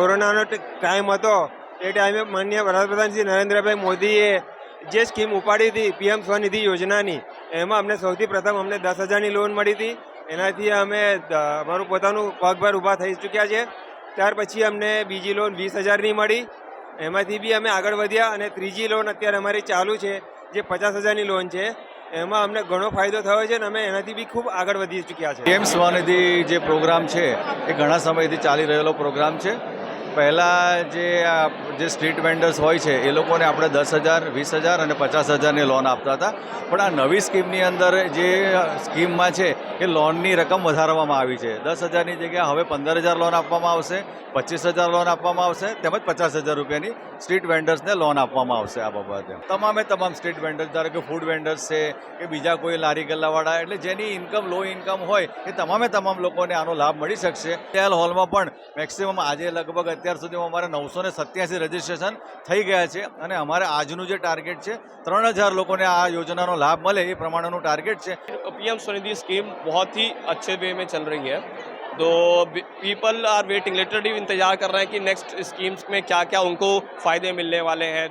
કોરોનાનો ટાઈમ હતો એ ટાઈમે માનનીય વડાપ્રધાન શ્રી નરેન્દ્રભાઈ મોદીએ જે સ્કીમ ઉપાડી હતી પીએમ સ્વનિધિ યોજનાની, એમાં અમને સૌથી પ્રથમ અમને 10,000ની લોન મળી હતી. એનાથી અમે અમારું પોતાનું પગભર ઊભા થઈ ચૂક્યા છે. ત્યાર પછી અમને બીજી લોન 20,000ની મળી, એમાંથી બી અમે આગળ વધ્યા. અને ત્રીજી લોન અત્યારે અમારી ચાલુ છે જે 50,000ની લોન છે. એમાં અમને ઘણો ફાયદો થયો છે અને અમે એનાથી બી ખૂબ આગળ વધી ચૂક્યા છે. પીએમ સ્વનિધિ જે પ્રોગ્રામ છે એ ઘણા સમયથી ચાલી રહેલો પ્રોગ્રામ છે. પહેલાં જે સ્ટ્રીટ વેન્ડર્સ હોય છે એ લોકોને આપણે 10,000, 20,000 અને 50,000ની લોન આપતા હતા. પણ આ નવી સ્કીમની અંદર જે સ્કીમમાં છે એ લોનની રકમ વધારવામાં આવી છે. 10,000ની જગ્યાએ હવે 15,000 લોન આપવામાં આવશે, 25,000 લોન આપવામાં આવશે, તેમજ 50,000 રૂપિયાની સ્ટ્રીટ વેન્ડર્સને લોન આપવામાં આવશે. આ બાબતે તમામ સ્ટ્રીટ વેન્ડર્સ, ધારો કે ફૂડ વેન્ડર્સ છે કે બીજા કોઈ લારી ગલ્લાવાળા, એટલે જેની ઇન્કમ લો ઇન્કમ હોય એ તમામ લોકોને આનો લાભ મળી શકશે. ટેલ હોલમાં પણ મેક્સિમમ આજે લગભગ અત્યાર સુધીમાં અમારે 987 રજીસ્ટ્રેશન થઈ ગયા છે અને અમારે આજનું જે ટાર્ગેટ છે 3,000 લોકોને આ યોજનાનો લાભ મળે એ પ્રમાણેનું ટાર્ગેટ છે. पीएम स्वनिधि स्कीम बहुत ही अच्छे वे में चल रही है, तो पीपल आर वेटिंग, लिटरली इंतजार कर रहे हैं कि नेक्स्ट स्कीम्स में क्या क्या उनको फ़ायदे मिलने वाले हैं.